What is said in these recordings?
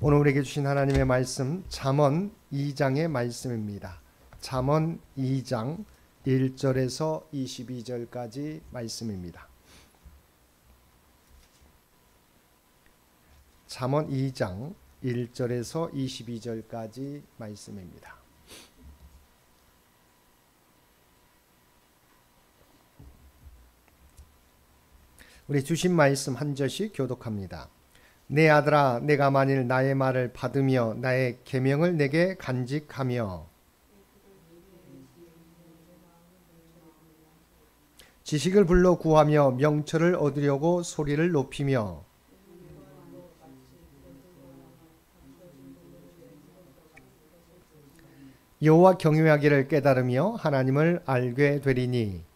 오늘 우리에게 주신 하나님의 말씀 잠언 2장의 말씀입니다. 잠언 2장 1절에서 22절까지 말씀입니다. 잠언 2장 1절에서 22절까지 말씀입니다. 우리 주신 말씀 한 절씩 교독합니다. 내 아들아, 내가 만일 나의 말을 받으며 나의 계명을 내게 간직하며 지식을 불러 구하며 명철을 얻으려고 소리를 높이며 여호와 경외하기를 깨달으며 하나님을 알게 되리니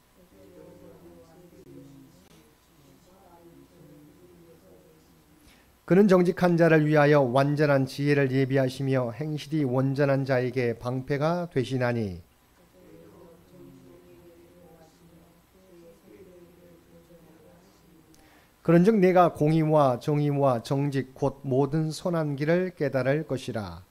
그는 정직한 자를 위하여 완전한 지혜를 예비하시며 행실이 온전한 자에게 방패가 되시나니 그런즉 내가 공의와 정의와 정직 곧 모든 선한 길을 깨달을 것이라.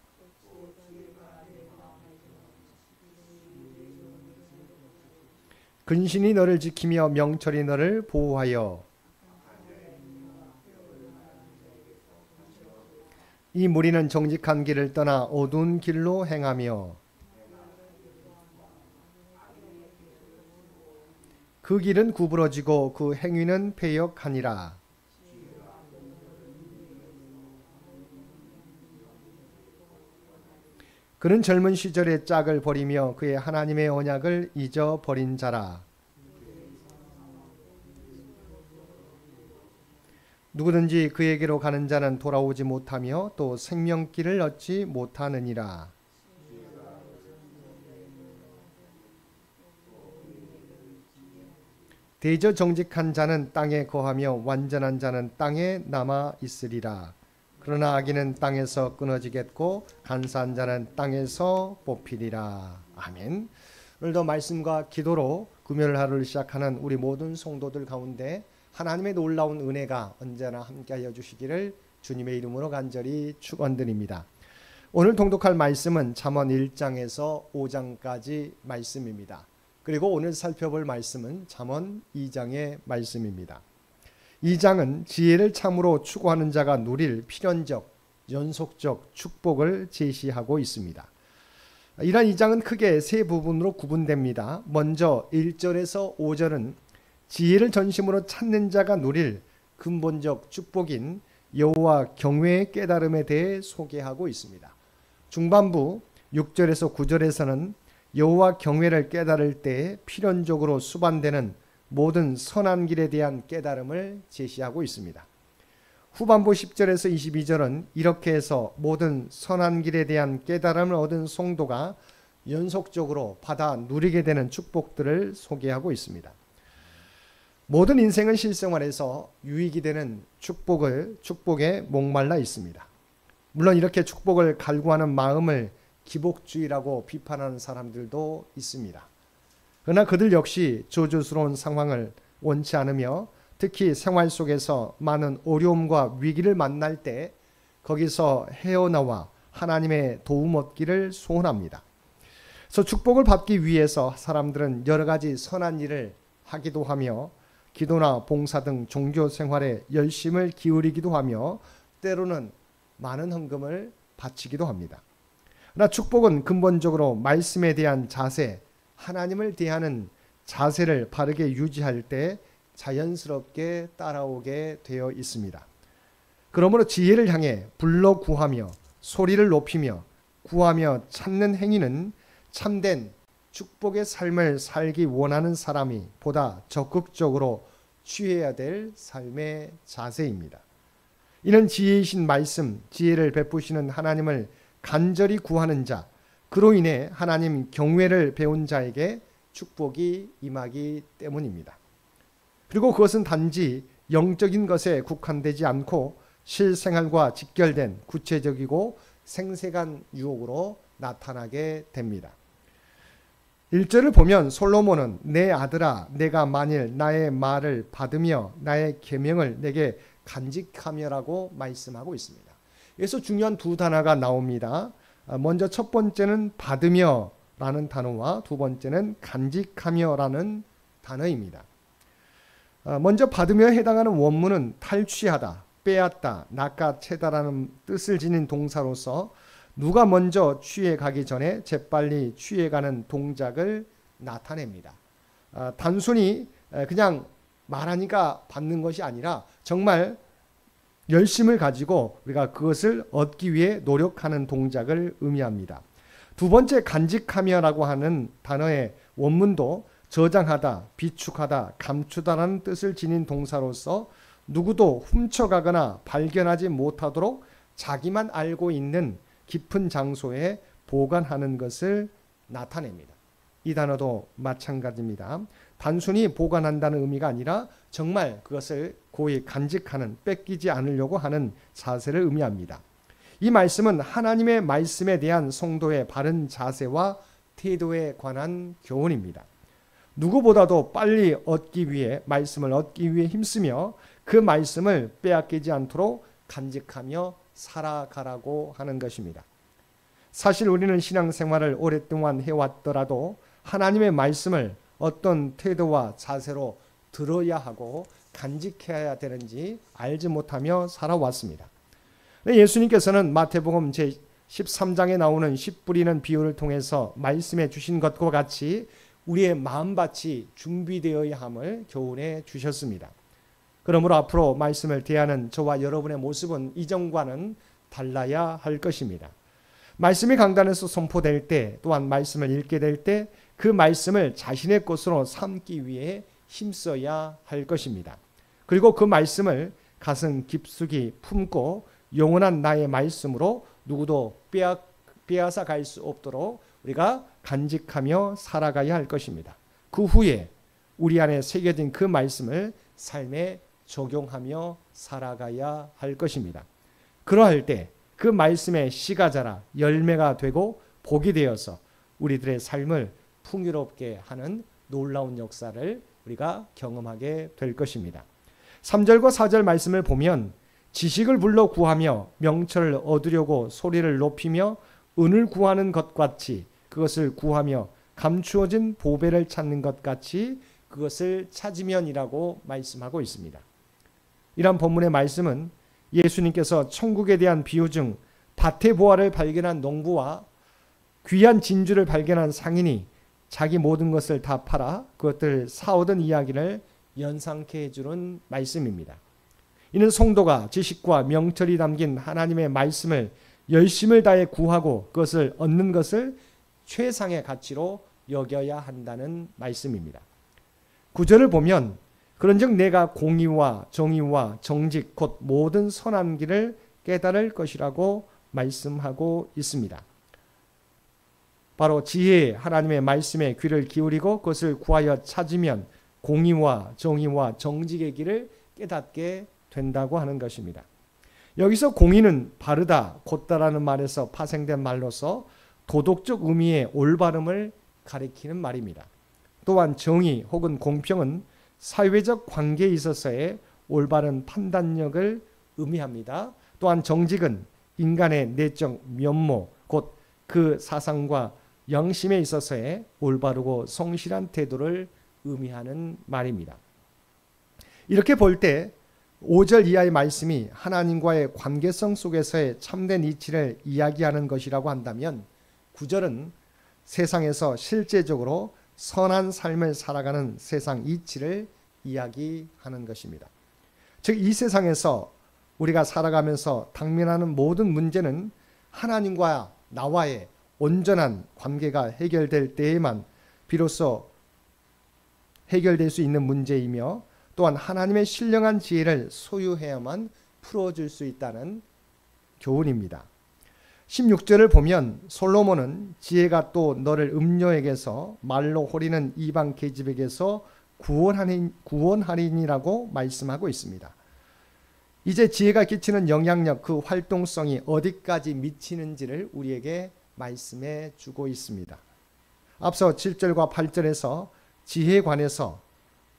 근신이 너를 지키며 명철이 너를 보호하여 이 무리는 정직한 길을 떠나 어두운 길로 행하며 그 길은 구부러지고 그 행위는 패역하니라. 그는 젊은 시절의 짝을 버리며 그의 하나님의 언약을 잊어버린 자라. 누구든지 그에게로 가는 자는 돌아오지 못하며 또 생명길을 얻지 못하느니라. 대저 정직한 자는 땅에 거하며 완전한 자는 땅에 남아 있으리라. 그러나 악인은 땅에서 끊어지겠고 간사한 자는 땅에서 뽑히리라. 아멘. 오늘도 말씀과 기도로 금요일 하루를 시작하는 우리 모든 성도들 가운데 하나님의 놀라운 은혜가 언제나 함께하여 주시기를 주님의 이름으로 간절히 축원드립니다. 오늘 통독할 말씀은 잠언 1장에서 5장까지 말씀입니다. 그리고 오늘 살펴볼 말씀은 잠언 2장의 말씀입니다. 2장은 지혜를 참으로 추구하는 자가 누릴 필연적, 연속적 축복을 제시하고 있습니다. 이러한 2장은 크게 세 부분으로 구분됩니다. 먼저 1절에서 5절은 지혜를 전심으로 찾는 자가 누릴 근본적 축복인 여호와 경외의 깨달음에 대해 소개하고 있습니다. 중반부 6절에서 9절에서는 여호와 경외를 깨달을 때 필연적으로 수반되는 모든 선한 길에 대한 깨달음을 제시하고 있습니다. 후반부 10절에서 22절은 이렇게 해서 모든 선한 길에 대한 깨달음을 얻은 성도가 연속적으로 받아 누리게 되는 축복들을 소개하고 있습니다. 모든 인생은 실생활에서 유익이 되는 축복에 목말라 있습니다. 물론 이렇게 축복을 갈구하는 마음을 기복주의라고 비판하는 사람들도 있습니다. 그러나 그들 역시 저주스러운 상황을 원치 않으며 특히 생활 속에서 많은 어려움과 위기를 만날 때 거기서 헤어나와 하나님의 도움 얻기를 소원합니다. 그래서 축복을 받기 위해서 사람들은 여러 가지 선한 일을 하기도 하며 기도나 봉사 등 종교 생활에 열심을 기울이기도 하며 때로는 많은 헌금을 바치기도 합니다. 그러나 축복은 근본적으로 말씀에 대한 자세, 하나님을 대하는 자세를 바르게 유지할 때 자연스럽게 따라오게 되어 있습니다. 그러므로 지혜를 향해 불러 구하며 소리를 높이며 구하며 찾는 행위는 참된 축복의 삶을 살기 원하는 사람이 보다 적극적으로 취해야 될 삶의 자세입니다. 이는 지혜이신 말씀, 지혜를 베푸시는 하나님을 간절히 구하는 자, 그로 인해 하나님 경외를 배운 자에게 축복이 임하기 때문입니다. 그리고 그것은 단지 영적인 것에 국한되지 않고 실생활과 직결된 구체적이고 생생한 유혹으로 나타나게 됩니다. 1절을 보면 솔로몬은 내 아들아 내가 만일 나의 말을 받으며 나의 계명을 내게 간직하며라고 말씀하고 있습니다. 여기서 중요한 두 단어가 나옵니다. 먼저 첫 번째는 받으며 라는 단어와 두 번째는 간직하며 라는 단어입니다. 먼저 받으며 해당하는 원문은 탈취하다, 빼앗다, 낚아채다라는 뜻을 지닌 동사로서 누가 먼저 취해 가기 전에 재빨리 취해가는 동작을 나타냅니다. 단순히 그냥 말하니까 받는 것이 아니라 정말 열심을 가지고 우리가 그것을 얻기 위해 노력하는 동작을 의미합니다. 두 번째 간직하며라고 하는 단어의 원문도 저장하다, 비축하다, 감추다라는 뜻을 지닌 동사로서 누구도 훔쳐가거나 발견하지 못하도록 자기만 알고 있는 깊은 장소에 보관하는 것을 나타냅니다. 이 단어도 마찬가지입니다. 단순히 보관한다는 의미가 아니라 정말 그것을 고이 간직하는, 뺏기지 않으려고 하는 자세를 의미합니다. 이 말씀은 하나님의 말씀에 대한 성도의 바른 자세와 태도에 관한 교훈입니다. 누구보다도 빨리 얻기 위해, 말씀을 얻기 위해 힘쓰며 그 말씀을 빼앗기지 않도록 간직하며 살아가라고 하는 것입니다. 사실 우리는 신앙생활을 오랫동안 해왔더라도 하나님의 말씀을 어떤 태도와 자세로 들어야 하고 간직해야 되는지 알지 못하며 살아왔습니다. 예수님께서는 마태복음 제13장에 나오는 씨 뿌리는 비유를 통해서 말씀해 주신 것과 같이 우리의 마음밭이 준비되어야 함을 교훈해 주셨습니다. 그러므로 앞으로 말씀을 대하는 저와 여러분의 모습은 이전과는 달라야 할 것입니다. 말씀이 강단에서 선포될 때, 또한 말씀을 읽게 될 때 그 말씀을 자신의 것으로 삼기 위해 힘써야 할 것입니다. 그리고 그 말씀을 가슴 깊숙이 품고 영원한 나의 말씀으로 누구도 빼앗아 갈 수 없도록 우리가 간직하며 살아가야 할 것입니다. 그 후에 우리 안에 새겨진 그 말씀을 삶에 적용하며 살아가야 할 것입니다. 그러할 때 그 말씀의 씨가 자라 열매가 되고 복이 되어서 우리들의 삶을 풍요롭게 하는 놀라운 역사를 우리가 경험하게 될 것입니다. 3절과 4절 말씀을 보면 지식을 불러 구하며 명철을 얻으려고 소리를 높이며 은을 구하는 것 같이 그것을 구하며 감추어진 보배를 찾는 것 같이 그것을 찾으면이라고 말씀하고 있습니다. 이런 본문의 말씀은 예수님께서 천국에 대한 비유 중 밭의 보화를 발견한 농부와 귀한 진주를 발견한 상인이 자기 모든 것을 다 팔아 그것들을 사오던 이야기를 연상케 해주는 말씀입니다. 이는 성도가 지식과 명철이 담긴 하나님의 말씀을 열심을 다해 구하고 그것을 얻는 것을 최상의 가치로 여겨야 한다는 말씀입니다. 9절을 보면 그런즉 내가 공의와 정의와 정직 곧 모든 선한 길을 깨달을 것이라고 말씀하고 있습니다. 바로 지혜의 하나님의 말씀에 귀를 기울이고 그것을 구하여 찾으면 공의와 정의와 정직의 길을 깨닫게 된다고 하는 것입니다. 여기서 공의는 바르다, 곧다라는 말에서 파생된 말로서 도덕적 의미의 올바름을 가리키는 말입니다. 또한 정의 혹은 공평은 사회적 관계에 있어서의 올바른 판단력을 의미합니다. 또한 정직은 인간의 내적 면모, 곧 그 사상과 양심에 있어서의 올바르고 성실한 태도를 의미하는 말입니다. 이렇게 볼 때 5절 이하의 말씀이 하나님과의 관계성 속에서의 참된 이치를 이야기하는 것이라고 한다면 9절은 세상에서 실제적으로 선한 삶을 살아가는 세상 이치를 이야기하는 것입니다. 즉 이 세상에서 우리가 살아가면서 당면하는 모든 문제는 하나님과 나와의 온전한 관계가 해결될 때에만 비로소 해결될 수 있는 문제이며 또한 하나님의 신령한 지혜를 소유해야만 풀어줄 수 있다는 교훈입니다. 16절을 보면 솔로몬은 지혜가 또 너를 음녀에게서 말로 호리는 이방 계집에게서 구원하리니라고 말씀하고 있습니다. 이제 지혜가 끼치는 영향력, 그 활동성이 어디까지 미치는지를 우리에게 말씀해 주고 있습니다. 앞서 7절과 8절에서 지혜에 관해서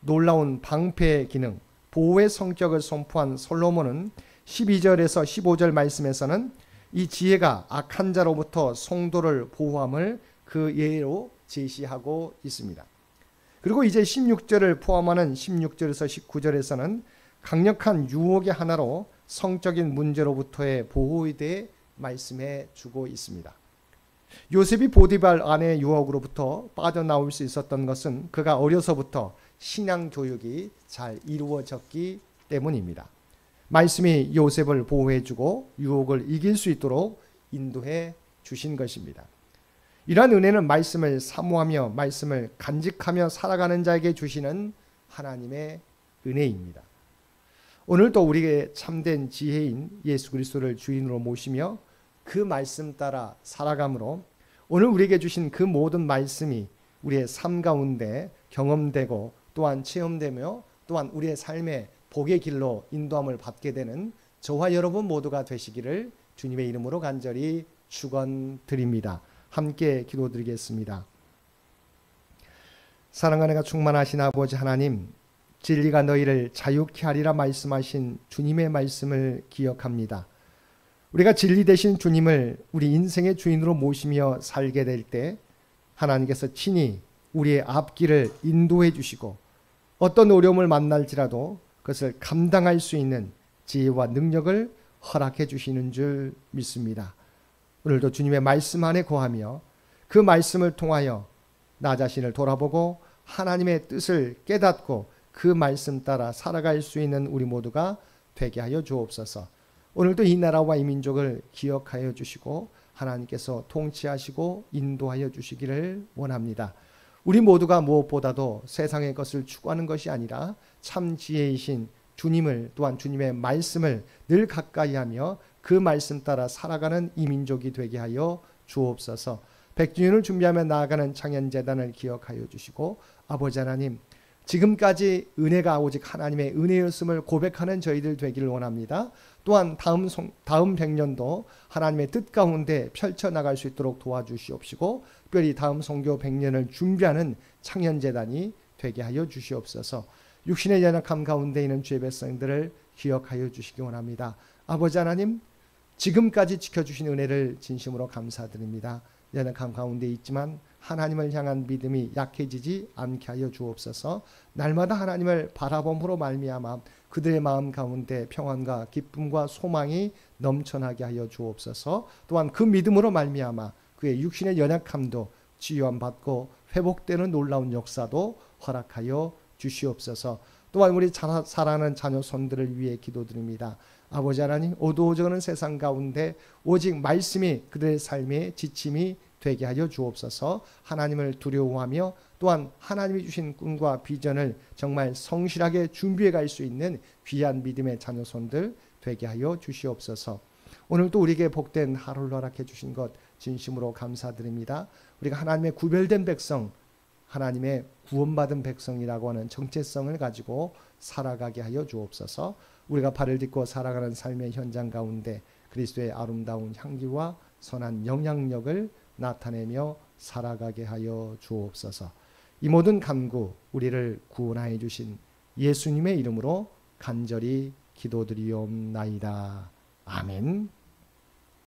놀라운 방패의 기능, 보호의 성격을 선포한 솔로몬은 12절에서 15절 말씀에서는 이 지혜가 악한 자로부터 성도를 보호함을 그 예로 제시하고 있습니다. 그리고 이제 16절을 포함하는 16절에서 19절에서는 강력한 유혹의 하나로 성적인 문제로부터의 보호에 대해 말씀해 주고 있습니다. 요셉이 보디발 아내의 유혹으로부터 빠져나올 수 있었던 것은 그가 어려서부터 신앙 교육이 잘 이루어졌기 때문입니다. 말씀이 요셉을 보호해 주고 유혹을 이길 수 있도록 인도해 주신 것입니다. 이러한 은혜는 말씀을 사모하며 말씀을 간직하며 살아가는 자에게 주시는 하나님의 은혜입니다. 오늘도 우리에게 참된 지혜인 예수 그리스도를 주인으로 모시며 그 말씀 따라 살아감으로 오늘 우리에게 주신 그 모든 말씀이 우리의 삶 가운데 경험되고 또한 체험되며 또한 우리의 삶의 복의 길로 인도함을 받게 되는 저와 여러분 모두가 되시기를 주님의 이름으로 간절히 축원드립니다. 함께 기도드리겠습니다. 사랑하는 가 충만하신 아버지 하나님, 진리가 너희를 자유케 하리라 말씀하신 주님의 말씀을 기억합니다. 우리가 진리 되신 주님을 우리 인생의 주인으로 모시며 살게 될 때 하나님께서 친히 우리의 앞길을 인도해 주시고 어떤 어려움을 만날지라도 그것을 감당할 수 있는 지혜와 능력을 허락해 주시는 줄 믿습니다. 오늘도 주님의 말씀 안에 거하며 그 말씀을 통하여 나 자신을 돌아보고 하나님의 뜻을 깨닫고 그 말씀 따라 살아갈 수 있는 우리 모두가 되게 하여 주옵소서. 오늘도 이 나라와 이 민족을 기억하여 주시고 하나님께서 통치하시고 인도하여 주시기를 원합니다. 우리 모두가 무엇보다도 세상의 것을 추구하는 것이 아니라 참 지혜이신 주님을 또한 주님의 말씀을 늘 가까이 하며 그 말씀 따라 살아가는 이 민족이 되게 하여 주옵소서. 100주년을 준비하며 나아가는 창현재단을 기억하여 주시고 아버지 하나님, 지금까지 은혜가 오직 하나님의 은혜였음을 고백하는 저희들 되기를 원합니다. 또한 다음 100년도 하나님의 뜻 가운데 펼쳐나갈 수 있도록 도와주시옵시고 특별히 다음 선교 100년을 준비하는 창현재단이 되게 하여 주시옵소서. 육신의 연약함 가운데 있는 주의 백성들을 기억하여 주시기 원합니다. 아버지 하나님, 지금까지 지켜주신 은혜를 진심으로 감사드립니다. 연약함 가운데 있지만 하나님을 향한 믿음이 약해지지 않게 하여 주옵소서. 날마다 하나님을 바라봄으로 말미암아 그들의 마음 가운데 평안과 기쁨과 소망이 넘쳐나게 하여 주옵소서. 또한 그 믿음으로 말미암아 그의 육신의 연약함도 치유함 받고 회복되는 놀라운 역사도 허락하여 주시옵소서. 또한 우리 사랑하는 자녀 손들을 위해 기도드립니다. 아버지 하나님, 어두워져가는 세상 가운데 오직 말씀이 그들의 삶의 지침이 되게 하여 주옵소서. 하나님을 두려워하며 또한 하나님이 주신 꿈과 비전을 정말 성실하게 준비해 갈 수 있는 귀한 믿음의 자녀 손들 되게 하여 주시옵소서. 오늘도 우리에게 복된 하루를 허락해 주신 것 진심으로 감사드립니다. 우리가 하나님의 구별된 백성, 하나님의 구원받은 백성이라고 하는 정체성을 가지고 살아가게 하여 주옵소서. 우리가 발을 딛고 살아가는 삶의 현장 가운데 그리스도의 아름다운 향기와 선한 영향력을 나타내며 살아가게 하여 주옵소서. 이 모든 간구 우리를 구원하여 주신 예수님의 이름으로 간절히 기도드리옵나이다. 아멘.